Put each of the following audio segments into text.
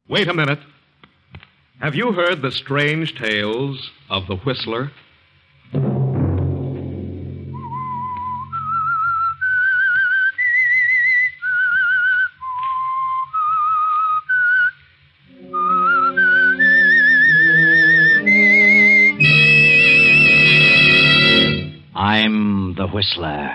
Wait a minute. Have you heard the strange tales of the Whistler? I'm the Whistler.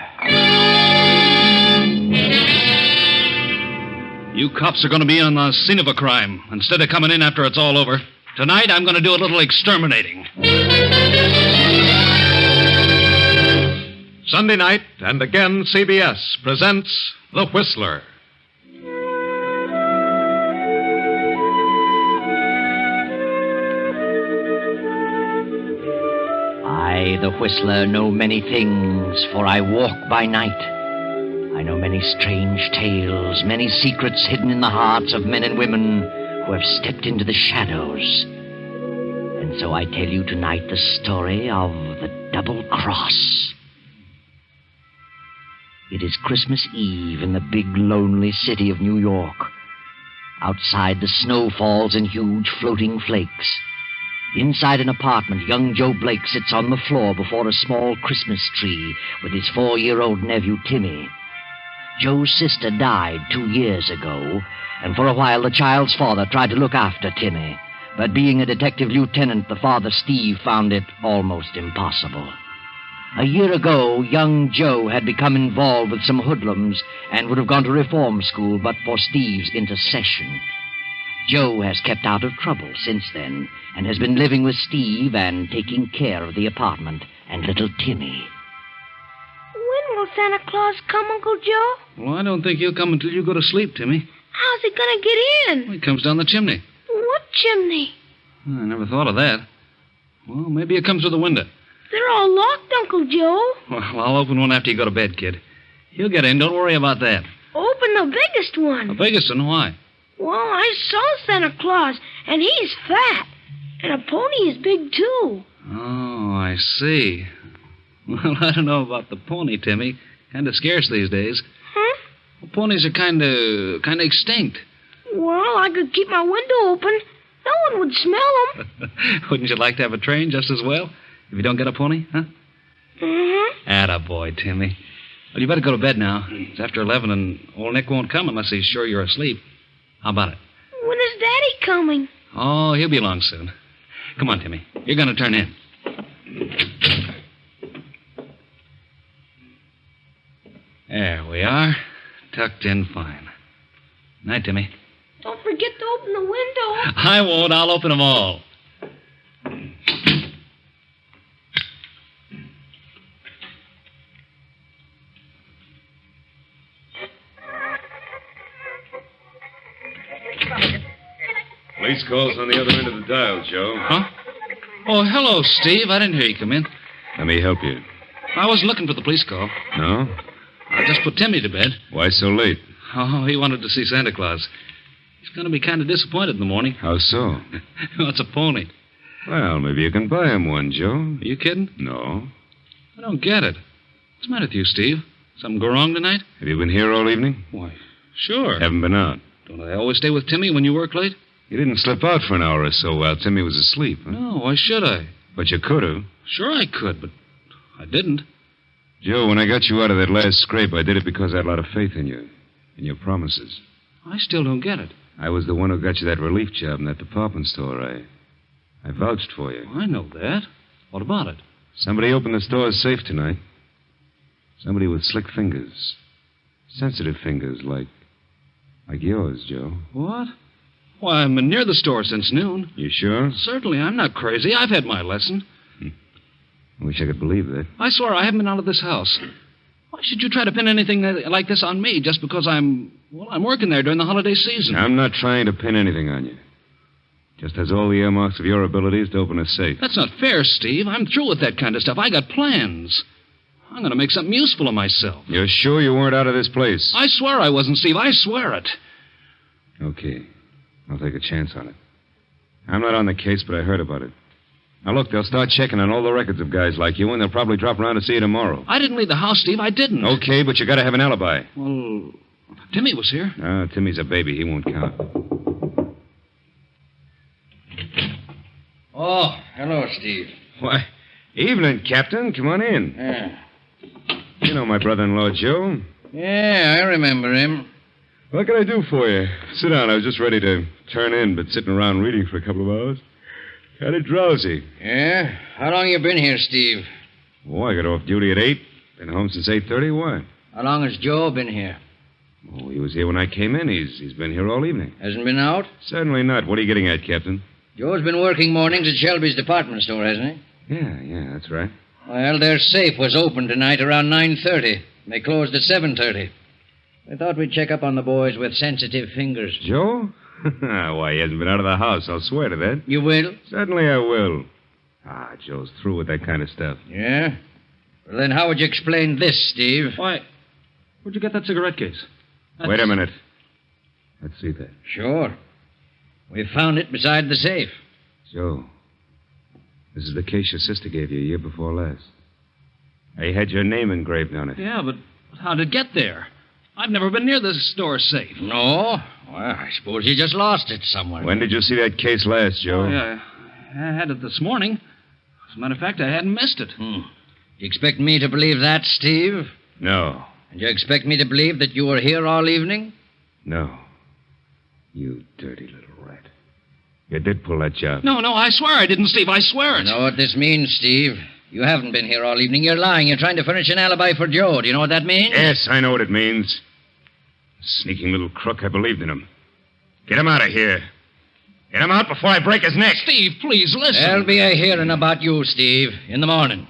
You cops are going to be on the scene of a crime instead of coming in after it's all over. Tonight, I'm going to do a little exterminating. Sunday night, and again CBS presents The Whistler. I, the Whistler, know many things, for I walk by night. I know many strange tales, many secrets hidden in the hearts of men and women who have stepped into the shadows. And so I tell you tonight the story of the Double Cross. It is Christmas Eve in the big, lonely city of New York. Outside, the snow falls in huge floating flakes. Inside an apartment, young Joe Blake sits on the floor before a small Christmas tree with his 4-year-old nephew, Timmy. Joe's sister died 2 years ago, and for a while the child's father tried to look after Timmy. But being a detective lieutenant, the father, Steve, found it almost impossible. A year ago, young Joe had become involved with some hoodlums and would have gone to reform school but for Steve's intercession. Joe has kept out of trouble since then and has been living with Steve and taking care of the apartment and little Timmy. When will Santa Claus come, Uncle Joe? Well, I don't think he'll come until you go to sleep, Timmy. How's he going to get in? Well, he comes down the chimney. What chimney? I never thought of that. Well, maybe he comes through the window. They're all locked, Uncle Joe. Well, I'll open one after you go to bed, kid. He'll get in. Don't worry about that. Open the biggest one. The biggest one? Why? Well, I saw Santa Claus, and he's fat. And a pony is big, too. Oh, I see. Well, I don't know about the pony, Timmy. Kind of scarce these days. Huh? Well, ponies are kind of extinct. Well, I could keep my window open. No one would smell them. Wouldn't you like to have a train just as well? If you don't get a pony, huh? Mm-hmm. Attaboy, Timmy. Well, you better go to bed now. It's after 11, and old Nick won't come unless he's sure you're asleep. How about it? When is Daddy coming? Oh, he'll be along soon. Come on, Timmy. You're going to turn in. There we are. Tucked in fine. Night, Timmy. Don't forget to open the window. I won't. I'll open them all. Police call's on the other end of the dial, Joe. Huh? Oh, hello, Steve. I didn't hear you come in. Let me help you. I wasn't looking for the police call. No? I just put Timmy to bed. Why so late? Oh, he wanted to see Santa Claus. He's going to be kind of disappointed in the morning. How so? Well, it's a pony. Well, maybe you can buy him one, Joe. Are you kidding? No. I don't get it. What's the matter with you, Steve? Something go wrong tonight? Have you been here all evening? Why, sure. Haven't been out. Don't I always stay with Timmy when you work late? You didn't slip out for an hour or so while Timmy was asleep, huh? No, why should I? But you could have. Sure I could, but I didn't. Joe, when I got you out of that last scrape, I did it because I had a lot of faith in you. In your promises. I still don't get it. I was the one who got you that relief job in that department store. I vouched for you. I know that. What about it? Somebody opened the store's safe tonight. Somebody with slick fingers. Sensitive fingers like yours, Joe. What? Why, I've been near the store since noon. You sure? Certainly, I'm not crazy. I've had my lesson. I wish I could believe that. I swear I haven't been out of this house. Why should you try to pin anything like this on me just because I'm working there during the holiday season? I'm not trying to pin anything on you. Just has all the earmarks of your abilities to open a safe. That's not fair, Steve. I'm through with that kind of stuff. I got plans. I'm going to make something useful of myself. You're sure you weren't out of this place? I swear I wasn't, Steve. I swear it. Okay. I'll take a chance on it. I'm not on the case, but I heard about it. Now, look, they'll start checking on all the records of guys like you, and they'll probably drop around to see you tomorrow. I didn't leave the house, Steve. I didn't. Okay, but you got to have an alibi. Well, Timmy was here. Timmy's a baby. He won't count. Oh, hello, Steve. Why, evening, Captain. Come on in. Yeah. You know my brother-in-law, Joe. Yeah, I remember him. What can I do for you? Sit down. I was just ready to turn in, but sitting around reading for a couple of hours. Kind of drowsy. Yeah? How long you been here, Steve? Oh, I got off duty at 8. Been home since 8:30. Why? How long has Joe been here? Oh, he was here when I came in. He's been here all evening. Hasn't been out? Certainly not. What are you getting at, Captain? Joe's been working mornings at Shelby's department store, hasn't he? Yeah, that's right. Well, their safe was open tonight around 9:30. They closed at 7:30. I thought we'd check up on the boys with sensitive fingers. Joe? Why, he hasn't been out of the house. I'll swear to that. You will? Certainly I will. Joe's through with that kind of stuff. Yeah? Well, then how would you explain this, Steve? Why, where'd you get that cigarette case? Wait a minute. Let's see that. Sure. We found it beside the safe. Joe, this is the case your sister gave you a year before last. I had your name engraved on it. Yeah, but how did it get there? I've never been near this store safe. No? Well, I suppose you just lost it somewhere. When did you see that case last, Joe? Oh, yeah. I had it this morning. As a matter of fact, I hadn't missed it. You expect me to believe that, Steve? No. And you expect me to believe that you were here all evening? No. You dirty little rat. You did pull that job. No, I swear I didn't, Steve. I swear it. You know what this means, Steve? You haven't been here all evening. You're lying. You're trying to furnish an alibi for Joe. Do you know what that means? Yes, I know what it means. Sneaking little crook, I believed in him. Get him out of here. Get him out before I break his neck. Steve, please, listen. There'll be a hearing about you, Steve, in the morning.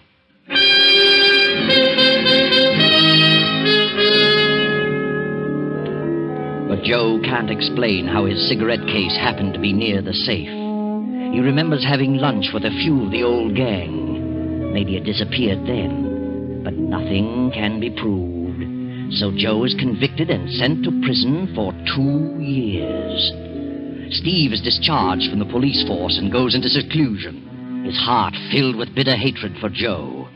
But Joe can't explain how his cigarette case happened to be near the safe. He remembers having lunch with a few of the old gang. Maybe it disappeared then. But nothing can be proved. So Joe is convicted and sent to prison for 2 years. Steve is discharged from the police force and goes into seclusion, his heart filled with bitter hatred for Joe.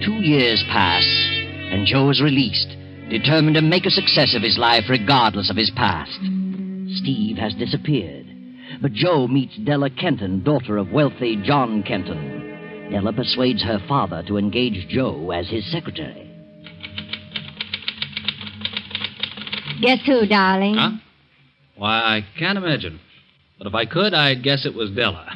2 years pass, and Joe is released, determined to make a success of his life regardless of his past. Steve has disappeared, but Joe meets Della Kenton, daughter of wealthy John Kenton. Della persuades her father to engage Joe as his secretary. Guess who, darling? Huh? Why, I can't imagine. But if I could, I'd guess it was Della.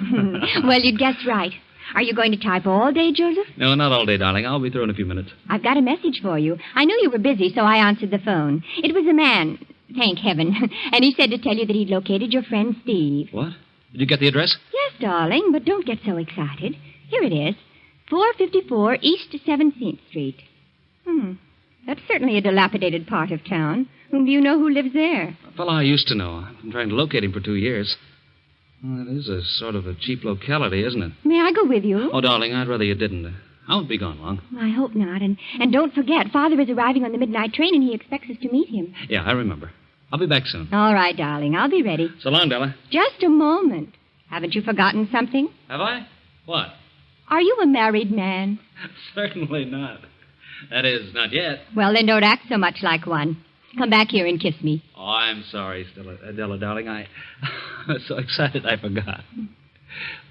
Well, you'd guess right. Are you going to type all day, Joseph? No, not all day, darling. I'll be through in a few minutes. I've got a message for you. I knew you were busy, so I answered the phone. It was a man, thank heaven, and he said to tell you that he'd located your friend Steve. What? Did you get the address? Yes, darling, but don't get so excited. Here it is, 454 East 17th Street. That's certainly a dilapidated part of town. Whom do you know who lives there? A fellow I used to know. I've been trying to locate him for 2 years. Well, it is a sort of a cheap locality, isn't it? May I go with you? Oh, darling, I'd rather you didn't. I won't be gone long. I hope not. And don't forget, Father is arriving on the midnight train, and he expects us to meet him. Yeah, I remember. I'll be back soon. All right, darling. I'll be ready. So long, Della. Just a moment. Haven't you forgotten something? Have I? What? Are you a married man? Certainly not. That is, not yet. Well, then don't act so much like one. Come back here and kiss me. Oh, I'm sorry, Della, darling. I was so excited I forgot.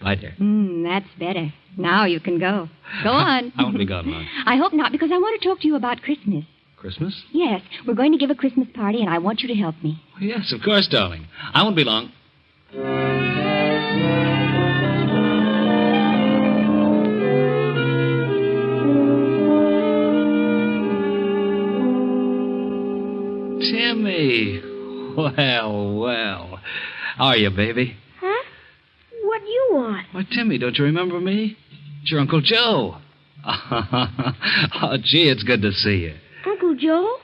Bye, dear. That's better. Now you can go. Go on. I won't be gone long. I hope not, because I want to talk to you about Christmas. Christmas? Yes, we're going to give a Christmas party, and I want you to help me. Oh, yes, of course, darling. I won't be long. Timmy. Well. How are you, baby? Huh? What do you want? Why, Timmy, don't you remember me? It's your Uncle Joe. Oh, gee, it's good to see you. Uncle Joe?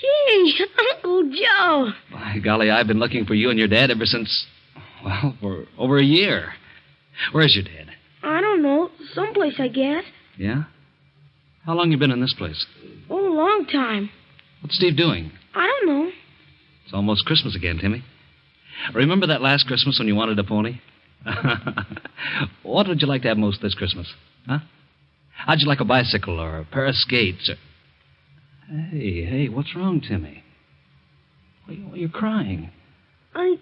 Gee, Uncle Joe. By golly, I've been looking for you and your dad ever since, well, for over a year. Where's your dad? I don't know. Someplace, I guess. Yeah? How long you been in this place? Oh, a long time. What's Steve doing? I don't know. It's almost Christmas again, Timmy. Remember that last Christmas when you wanted a pony? What would you like to have most this Christmas? Huh? How'd you like a bicycle or a pair of skates? Or... Hey, what's wrong, Timmy? Why, you're crying. I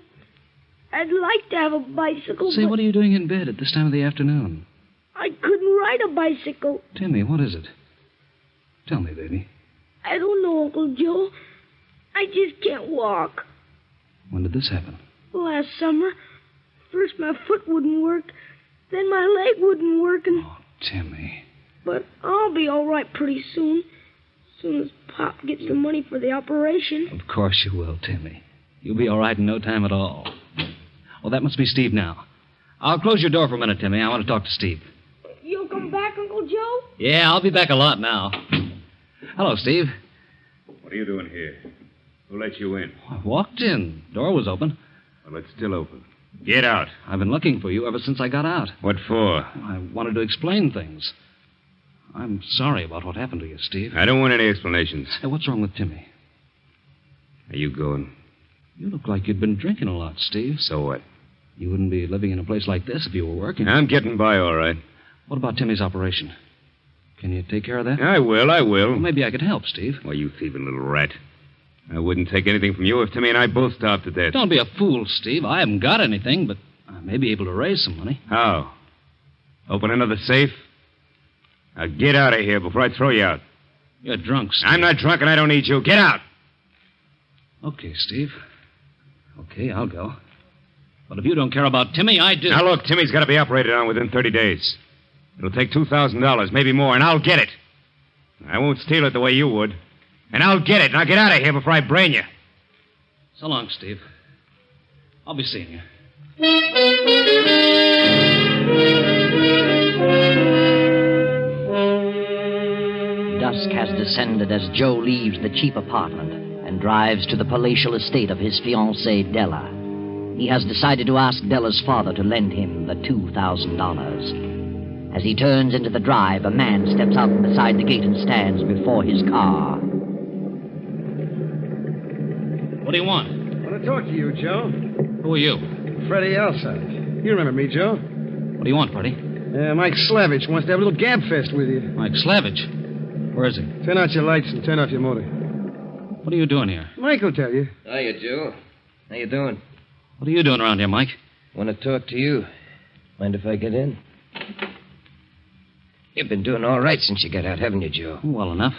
I'd like to have a bicycle, Say, but what are you doing in bed at this time of the afternoon? I couldn't ride a bicycle. Timmy, what is it? Tell me, baby. I don't know, Uncle Joe. I just can't walk. When did this happen? Last summer, first my foot wouldn't work, then my leg wouldn't work, and... Oh, Timmy. But I'll be all right pretty soon. As soon as Pop gets the money for the operation. Of course you will, Timmy. You'll be all right in no time at all. Well, that must be Steve now. I'll close your door for a minute, Timmy. I want to talk to Steve. You'll come back, Uncle Joe? Yeah, I'll be back a lot now. Hello, Steve. What are you doing here? Who let you in? I walked in. Door was open. Well, it's still open. Get out. I've been looking for you ever since I got out. What for? I wanted to explain things. I'm sorry about what happened to you, Steve. I don't want any explanations. Hey, what's wrong with Timmy? Are you going? You look like you'd been drinking a lot, Steve. So what? You wouldn't be living in a place like this if you were working. I'm getting by all right. What about Timmy's operation? Can you take care of that? I will. Well, maybe I could help, Steve. Why, you thieving little rat. I wouldn't take anything from you if Timmy and I both starved to death. Don't be a fool, Steve. I haven't got anything, but I may be able to raise some money. How? Open another safe? Now get out of here before I throw you out. You're drunk, Steve. I'm not drunk and I don't need you. Get out! Okay, Steve. Okay, I'll go. But if you don't care about Timmy, I do. Now look, Timmy's got to be operated on within 30 days. It'll take $2,000, maybe more, and I'll get it. I won't steal it the way you would. And I'll get it. Now get out of here before I brain you. So long, Steve. I'll be seeing you. Dusk has descended as Joe leaves the cheap apartment and drives to the palatial estate of his fiancée, Della. He has decided to ask Della's father to lend him the $2,000. As he turns into the drive, a man steps out from beside the gate and stands before his car. What do you want? I want to talk to you, Joe. Who are you? Freddie Alside. You remember me, Joe? What do you want, Freddie? Mike Slavich wants to have a little gab fest with you. Mike Slavich. Where is he? Turn out your lights and turn off your motor. What are you doing here? Mike will tell you. Hiya, Joe. How you doing? What are you doing around here, Mike? Want to talk to you. Mind if I get in? You've been doing all right since you got out, haven't you, Joe? Well enough.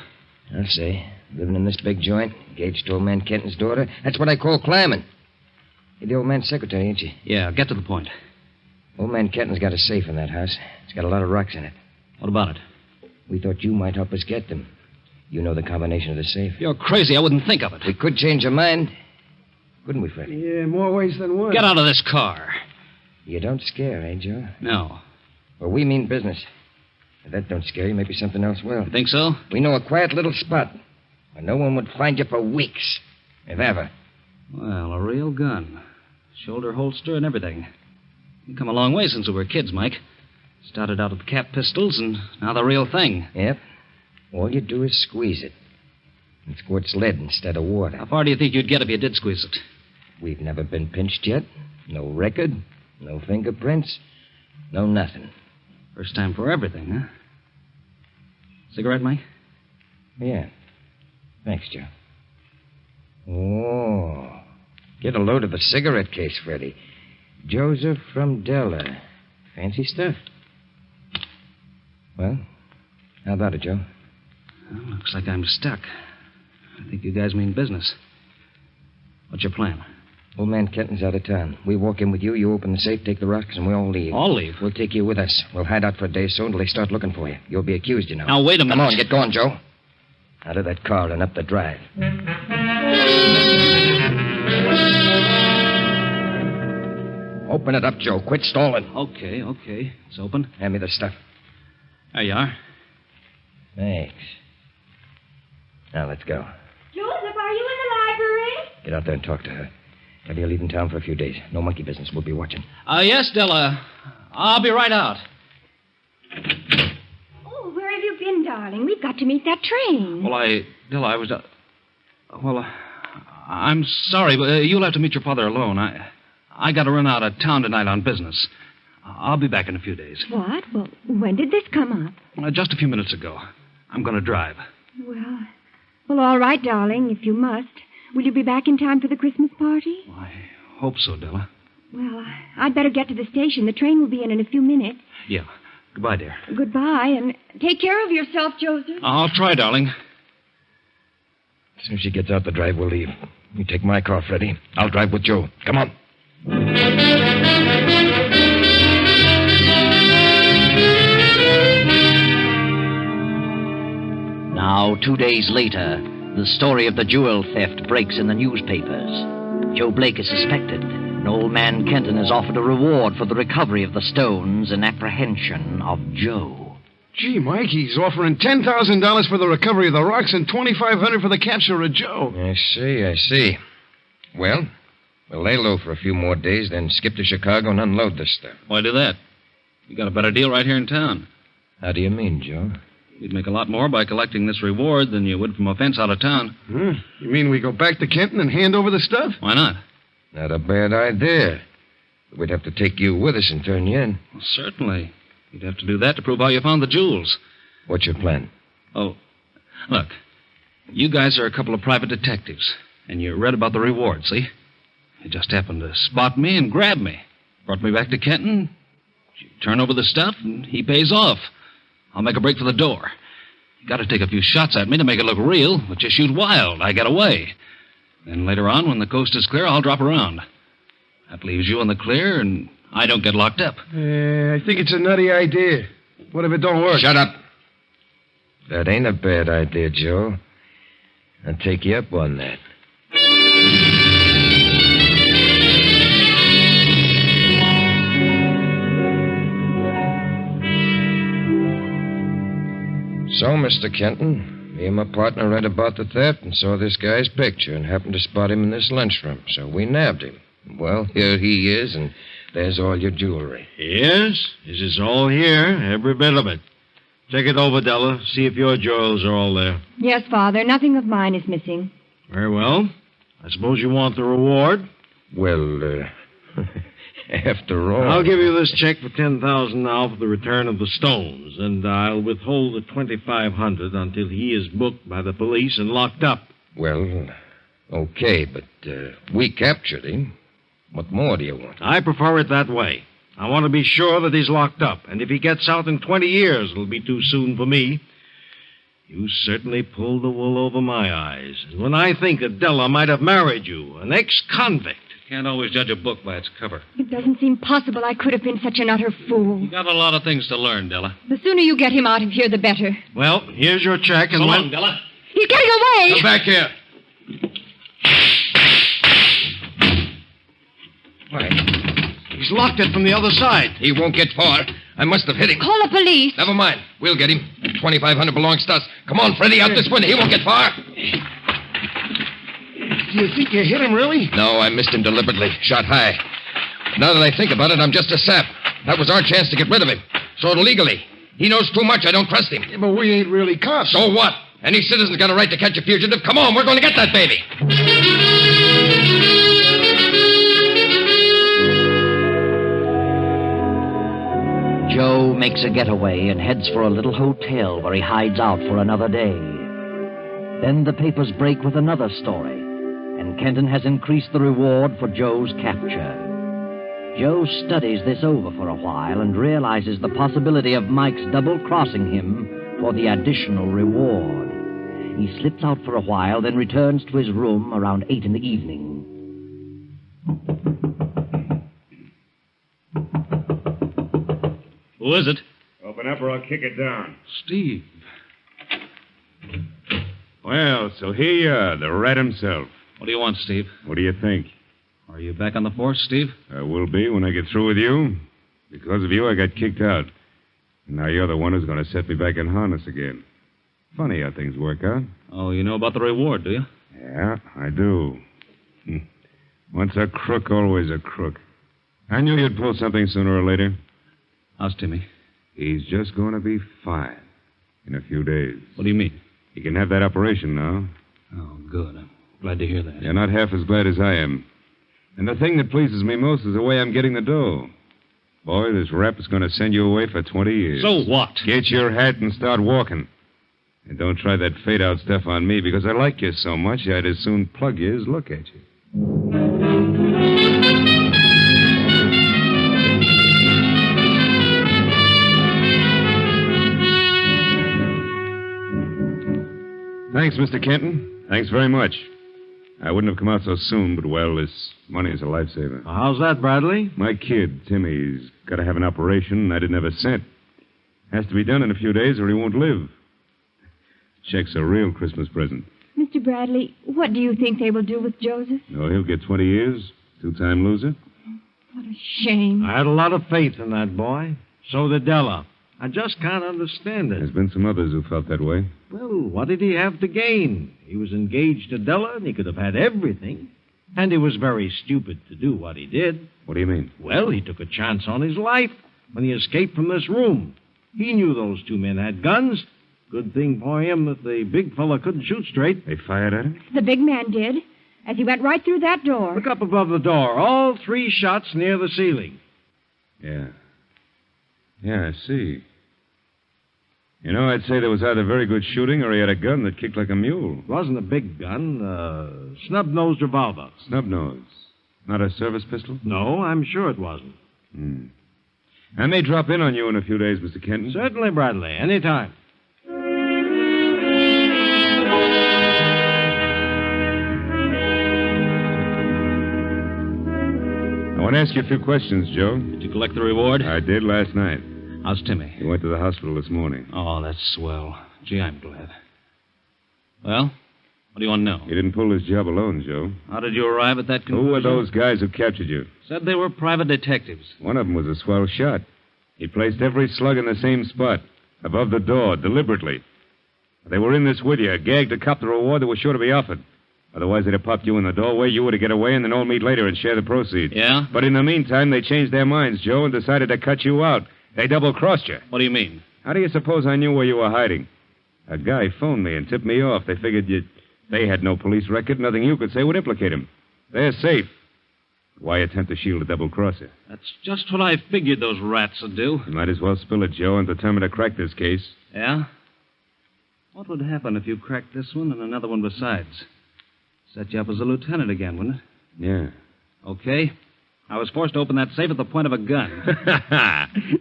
I'll say. Living in this big joint, engaged to old man Kenton's daughter. That's what I call climbing. You're the old man's secretary, ain't you? Yeah, get to the point. Old man Kenton's got a safe in that house. It's got a lot of rocks in it. What about it? We thought you might help us get them. You know the combination of the safe. You're crazy. I wouldn't think of it. We could change our mind. Couldn't we, Freddie? Yeah, more ways than one. Get out of this car. You don't scare, eh, Joe? No. Well, we mean business. If that don't scare you, maybe something else will. You think so? We know a quiet little spot where no one would find you for weeks, if ever. Well, a real gun. Shoulder holster and everything. We've come a long way since we were kids, Mike. Started out with cap pistols, and now the real thing. Yep. All you do is squeeze it. It squirts lead instead of water. How far do you think you'd get if you did squeeze it? We've never been pinched yet. No record. No fingerprints. No nothing. First time for everything, huh? Cigarette, Mike? Yeah. Thanks, Joe. Oh. Get a load of the cigarette case, Freddie. Joseph from Della. Fancy stuff. Well, how about it, Joe? Well, looks like I'm stuck. I think you guys mean business. What's your plan? Old man Kenton's out of town. We walk in with you, you open the safe, take the rocks, and we all leave. All leave? We'll take you with us. We'll hide out for a day or so until they start looking for you. You'll be accused, you know. Now, wait a minute. Come on, get going, Joe. Out of that car and up the drive. Open it up, Joe. Quit stalling. Okay. It's open. Hand me the stuff. There you are. Thanks. Now, let's go. Joseph, are you in the library? Get out there and talk to her. Tell her you're leaving town for a few days. No monkey business. We'll be watching. Yes, Della. I'll be right out. Oh, where have you been, darling? We've got to meet that train. Well, Della, I was... I'm sorry, but you'll have to meet your father alone. I got to run out of town tonight on business. I'll be back in a few days. What? Well, when did this come up? Just a few minutes ago. I'm going to drive. Well, all right, darling, if you must. Will you be back in time for the Christmas party? I hope so, Della. Well, I'd better get to the station. The train will be in a few minutes. Yeah. Goodbye, dear. Goodbye, and take care of yourself, Joseph. I'll try, darling. As soon as she gets out the drive, we'll leave. You take my car, Freddie. I'll drive with Joe. Come on. Now, 2 days later, the story of the jewel theft breaks in the newspapers. Joe Blake is suspected, and old man Kenton has offered a reward for the recovery of the stones and apprehension of Joe. Gee, Mike, he's offering $10,000 for the recovery of the rocks and $2,500 for the capture of Joe. I see. Well, we'll lay low for a few more days, then skip to Chicago and unload this stuff. Why do that? You got a better deal right here in town. How do you mean, Joe? You'd make a lot more by collecting this reward than you would from a fence out of town. You mean we go back to Kenton and hand over the stuff? Why not? Not a bad idea. But we'd have to take you with us and turn you in. Well, certainly. You'd have to do that to prove how you found the jewels. What's your plan? Oh, look. You guys are a couple of private detectives, and you read about the reward, see? You just happened to spot me and grab me. Brought me back to Kenton. You turn over the stuff, and he pays off. I'll make a break for the door. You got to take a few shots at me to make it look real, but you shoot wild. I get away. Then later on, when the coast is clear, I'll drop around. That leaves you in the clear, and I don't get locked up. I think it's a nutty idea. What if it don't work? Shut up. That ain't a bad idea, Joe. I'll take you up on that. So, Mr. Kenton, me and my partner read about the theft and saw this guy's picture and happened to spot him in this lunchroom, so we nabbed him. Well, here he is, and there's all your jewelry. Yes, this is all here, every bit of it. Check it over, Della. See if your jewels are all there. Yes, Father. Nothing of mine is missing. Very well. I suppose you want the reward? Well, after all... I'll give you this check for $10,000 now for the return of the stones, and I'll withhold the $2,500 until he is booked by the police and locked up. Well, okay, but we captured him. What more do you want? I prefer it that way. I want to be sure that he's locked up, and if he gets out in 20 years, it'll be too soon for me. You certainly pulled the wool over my eyes. And when I think that Della might have married you, an ex-convict... Can't always judge a book by its cover. It doesn't seem possible I could have been such an utter fool. You got a lot of things to learn, Della. The sooner you get him out of here, the better. Well, here's your check, and So when... long, Della. He's getting away! Come back here. Why? He's locked it from the other side. He won't get far. I must have hit him. Call the police. Never mind. We'll get him. That $2,500 belongs to us. Come on, Freddie, out this window. He won't get far. You think you hit him, really? No, I missed him deliberately. Shot high. Now that I think about it, I'm just a sap. That was our chance to get rid of him. So illegally. He knows too much. I don't trust him. Yeah, but we ain't really cops. So what? Any citizen's got a right to catch a fugitive. Come on, we're going to get that baby. Joe makes a getaway and heads for a little hotel where he hides out for another day. Then the papers break with another story, and Kenton has increased the reward for Joe's capture. Joe studies this over for a while and realizes the possibility of Mike's double-crossing him for the additional reward. He slips out for a while, then returns to his room around 8 in the evening. Who is it? Open up or I'll kick it down. Steve. Well, so here you are, the rat himself. What do you want, Steve? What do you think? Are you back on the force, Steve? I will be when I get through with you. Because of you, I got kicked out. And now you're the one who's going to set me back in harness again. Funny how things work out. Oh, you know about the reward, do you? Yeah, I do. Once a crook, always a crook. I knew you'd pull something sooner or later. How's Timmy? He's just going to be fine in a few days. What do you mean? He can have that operation now. Oh, good. I'm glad to hear that. You're not half as glad as I am. And the thing that pleases me most is the way I'm getting the dough. Boy, this rap is going to send you away for 20 years. So what? Get your hat and start walking. And don't try that fade-out stuff on me, because I like you so much, I'd as soon plug you as look at you. Thanks, Mr. Kenton. Thanks very much. I wouldn't have come out so soon, but, well, this money is a lifesaver. How's that, Bradley? My kid, Timmy's got to have an operation, and I didn't have a cent. Has to be done in a few days, or he won't live. Check's a real Christmas present. Mr. Bradley, what do you think they will do with Joseph? Oh, he'll get 20 years. Two-time loser. What a shame. I had a lot of faith in that boy. So did Della. I just can't understand it. There's been some others who felt that way. Well, what did he have to gain? He was engaged to Della, and he could have had everything. And he was very stupid to do what he did. What do you mean? Well, he took a chance on his life when he escaped from this room. He knew those two men had guns. Good thing for him that the big fella couldn't shoot straight. They fired at him? The big man did, as he went right through that door. Look up above the door. All 3 shots near the ceiling. Yeah. Yeah, I see. You know, I'd say there was either very good shooting or he had a gun that kicked like a mule. It wasn't a big gun. Snub-nosed revolver. Snub-nose. Not a service pistol? No, I'm sure it wasn't. I may drop in on you in a few days, Mr. Kenton. Certainly, Bradley. Anytime. I want to ask you a few questions, Joe. Did you collect the reward? I did last night. How's Timmy? He went to the hospital this morning. Oh, that's swell. Gee, I'm glad. Well, what do you want to know? He didn't pull his job alone, Joe. How did you arrive at that conclusion? Who were those guys who captured you? Said they were private detectives. One of them was a swell shot. He placed every slug in the same spot, above the door, deliberately. They were in this with you, gagged to cop the reward that was sure to be offered. Otherwise, they'd have popped you in the doorway, you were to get away, and then all meet later and share the proceeds. Yeah? But in the meantime, they changed their minds, Joe, and decided to cut you out. They double-crossed you. What do you mean? How do you suppose I knew where you were hiding? A guy phoned me and tipped me off. They figured they had no police record. Nothing you could say would implicate him. They're safe. Why attempt to shield a double-crosser? That's just what I figured those rats would do. You might as well spill it, Joe, and determine to crack this case. Yeah? What would happen if you cracked this one and another one besides? Set you up as a lieutenant again, wouldn't it? Yeah. Okay. I was forced to open that safe at the point of a gun.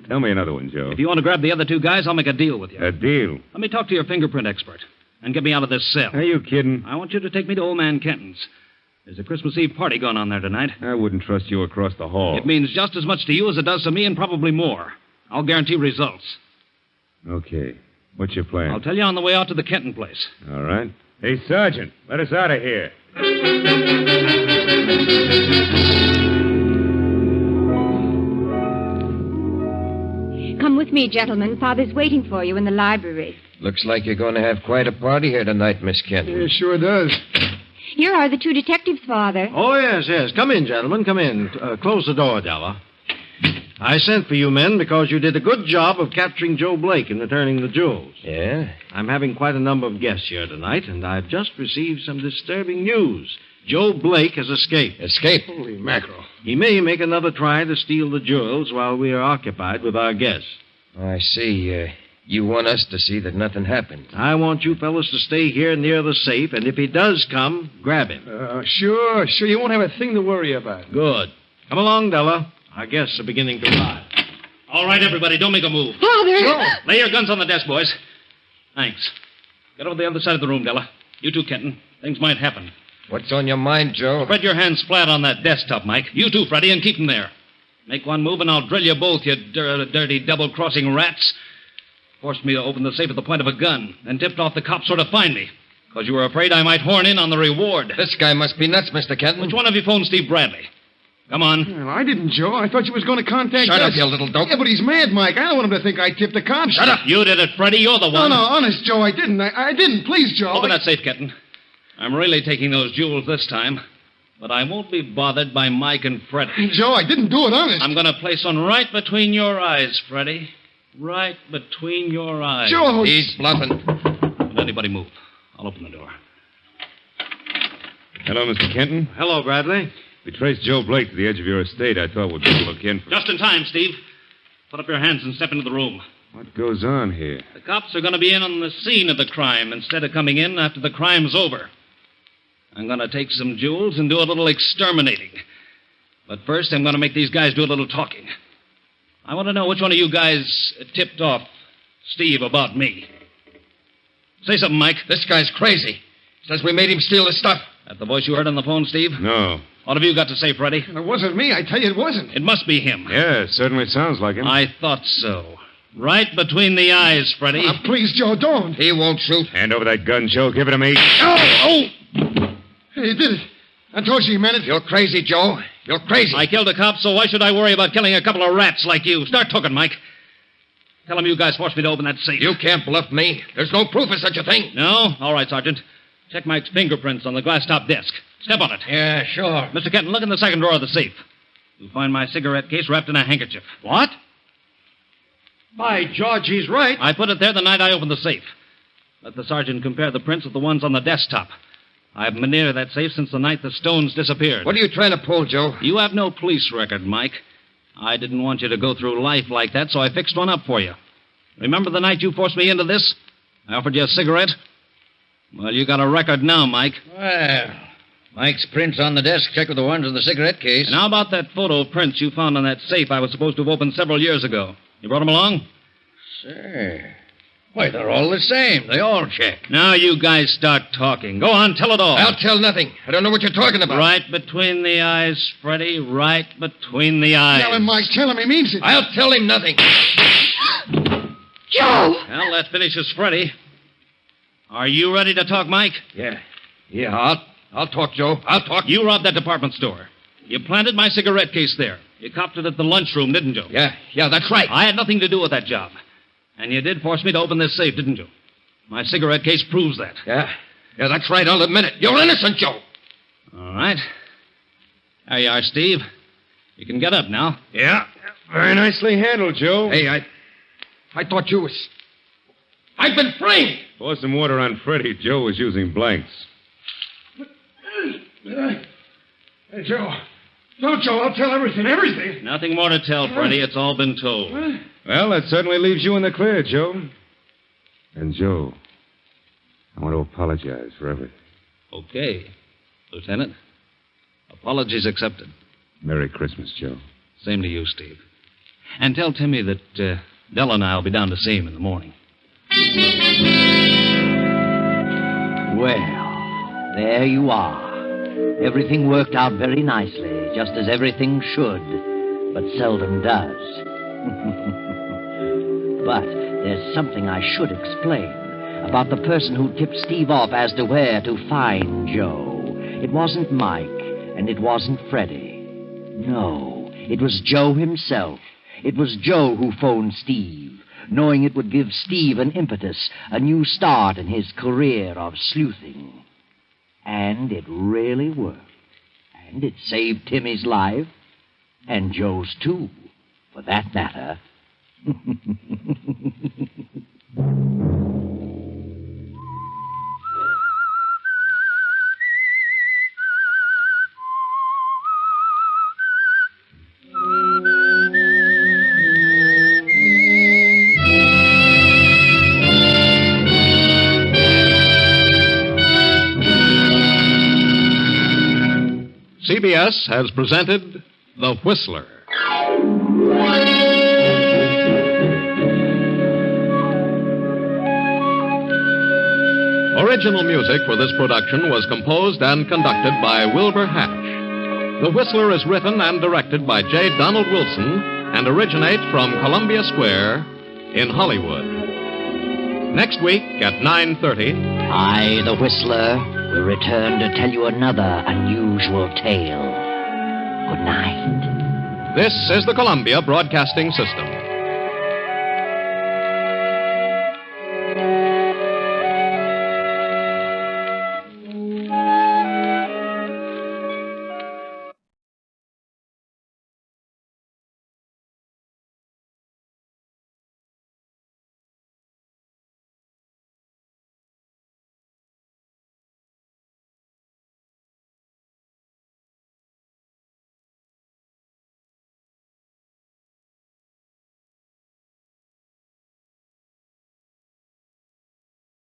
Tell me another one, Joe. If you want to grab the other 2 guys, I'll make a deal with you. A deal? Let me talk to your fingerprint expert and get me out of this cell. Are you kidding? I want you to take me to old man Kenton's. There's a Christmas Eve party going on there tonight. I wouldn't trust you across the hall. It means just as much to you as it does to me and probably more. I'll guarantee results. Okay. What's your plan? I'll tell you on the way out to the Kenton place. All right. Hey, Sergeant, let us out of here. Come with me, gentlemen. Father's waiting for you in the library. Looks like you're going to have quite a party here tonight, Miss Kenton. It sure does. Here are the 2 detectives, Father. Oh, yes. Come in, gentlemen. Come in. Close the door, Della. I sent for you men because you did a good job of capturing Joe Blake and returning the jewels. Yeah? I'm having quite a number of guests here tonight, and I've just received some disturbing news. Joe Blake has escaped. Escape? Holy mackerel. He may make another try to steal the jewels while we are occupied with our guests. I see. You want us to see that nothing happened. I want you fellas to stay here near the safe, and if he does come, grab him. Sure. You won't have a thing to worry about. Good. Come along, Della. Our guests are beginning to arrive. All right, everybody, don't make a move. Father! Lay your guns on the desk, boys. Thanks. Get over the other side of the room, Della. You too, Kenton. Things might happen. What's on your mind, Joe? Spread your hands flat on that desktop, Mike. You too, Freddie, and keep them there. Make one move, and I'll drill you both, you dirty double-crossing rats. Forced me to open the safe at the point of a gun, and tipped off the cops so to find me. Because you were afraid I might horn in on the reward. This guy must be nuts, Mr. Kenton. Which one of you phoned Steve Bradley? Come on. Well, I didn't, Joe. I thought you was going to contact Shut us. up, you little dope. Yeah, but he's mad, Mike. I don't want him to think I tipped the cops. Shut up. You did it, Freddie. You're the one. No, honest, Joe, I didn't. I didn't. Please, Joe. Open that safe, Kenton. I'm really taking those jewels this time. But I won't be bothered by Mike and Freddie. Joe, I didn't do it, honest. I'm going to place one right between your eyes, Freddie. Right between your eyes. Joe! He's bluffing. Don't anybody move. I'll open the door. Hello, Mr. Kenton. Hello, Bradley. We traced Joe Blake to the edge of your estate. I thought we'd better look in for... Just in time, Steve. Put up your hands and step into the room. What goes on here? The cops are going to be in on the scene of the crime instead of coming in after the crime's over. I'm going to take some jewels and do a little exterminating. But first, I'm going to make these guys do a little talking. I want to know which one of you guys tipped off Steve about me. Say something, Mike. This guy's crazy. Says we made him steal the stuff. That the voice you heard on the phone, Steve? No. What have you got to say, Freddie? It wasn't me. I tell you, it wasn't. It must be him. Yeah, it certainly sounds like him. I thought so. Right between the eyes, Freddie. Please, Joe, don't. He won't shoot. Hand over that gun, Joe. Give it to me. Oh! He did it. I told you he meant it. You're crazy, Joe. You're crazy. I killed a cop, so why should I worry about killing a couple of rats like you? Start talking, Mike. Tell him you guys forced me to open that safe. You can't bluff me. There's no proof of such a thing. No? All right, Sergeant. Check Mike's fingerprints on the glass-top desk. Step on it. Yeah, sure. Mr. Kenton, look in the second drawer of the safe. You'll find my cigarette case wrapped in a handkerchief. What? By George, he's right. I put it there the night I opened the safe. Let the sergeant compare the prints with the ones on the desktop. I've been near that safe since the night the stones disappeared. What are you trying to pull, Joe? You have no police record, Mike. I didn't want you to go through life like that, so I fixed one up for you. Remember the night you forced me into this? I offered you a cigarette? Well, you got a record now, Mike. Well, Mike's prints on the desk check with the ones in the cigarette case. And how about that photo of prints you found on that safe I was supposed to have opened several years ago? You brought them along? Say, why, they're all the same. They all check. Now you guys start talking. Go on, tell it all. I'll tell nothing. I don't know what you're talking about. Right between the eyes, Freddie. Right between the eyes. Tell him, Mike. Tell him he means it. I'll tell him nothing. Joe! Well, that finishes Freddie. Are you ready to talk, Mike? Yeah, I'll talk, Joe. I'll talk. You robbed that department store. You planted my cigarette case there. You copped it at the lunchroom, didn't you? Yeah, that's right. I had nothing to do with that job. And you did force me to open this safe, didn't you? My cigarette case proves that. Yeah, that's right. I'll admit it. You're innocent, Joe. All right. There you are, Steve. You can get up now. Yeah, very nicely handled, Joe. Hey, I thought you was... I've been framed. Pour some water on Freddie. Joe was using blanks. Hey, Joe. No, Joe, I'll tell everything. Nothing more to tell, Freddie. It's all been told. Well, that certainly leaves you in the clear, Joe. And, Joe, I want to apologize for everything. Okay, Lieutenant. Apologies accepted. Merry Christmas, Joe. Same to you, Steve. And tell Timmy that Della and I will be down to see him in the morning. Well, there you are. Everything worked out very nicely, just as everything should, but seldom does. But there's something I should explain about the person who tipped Steve off as to where to find Joe. It wasn't Mike, and it wasn't Freddie. No, it was Joe himself. It was Joe who phoned Steve, knowing it would give Steve an impetus, a new start in his career of sleuthing. And it really worked. And it saved Timmy's life, and Joe's too, for that matter. CBS has presented The Whistler. Original music for this production was composed and conducted by Wilbur Hatch. The Whistler is written and directed by J. Donald Wilson and originates from Columbia Square in Hollywood. Next week at 9:30... I, the Whistler, will return to tell you another unusual tale. Good night. This is the Columbia Broadcasting System.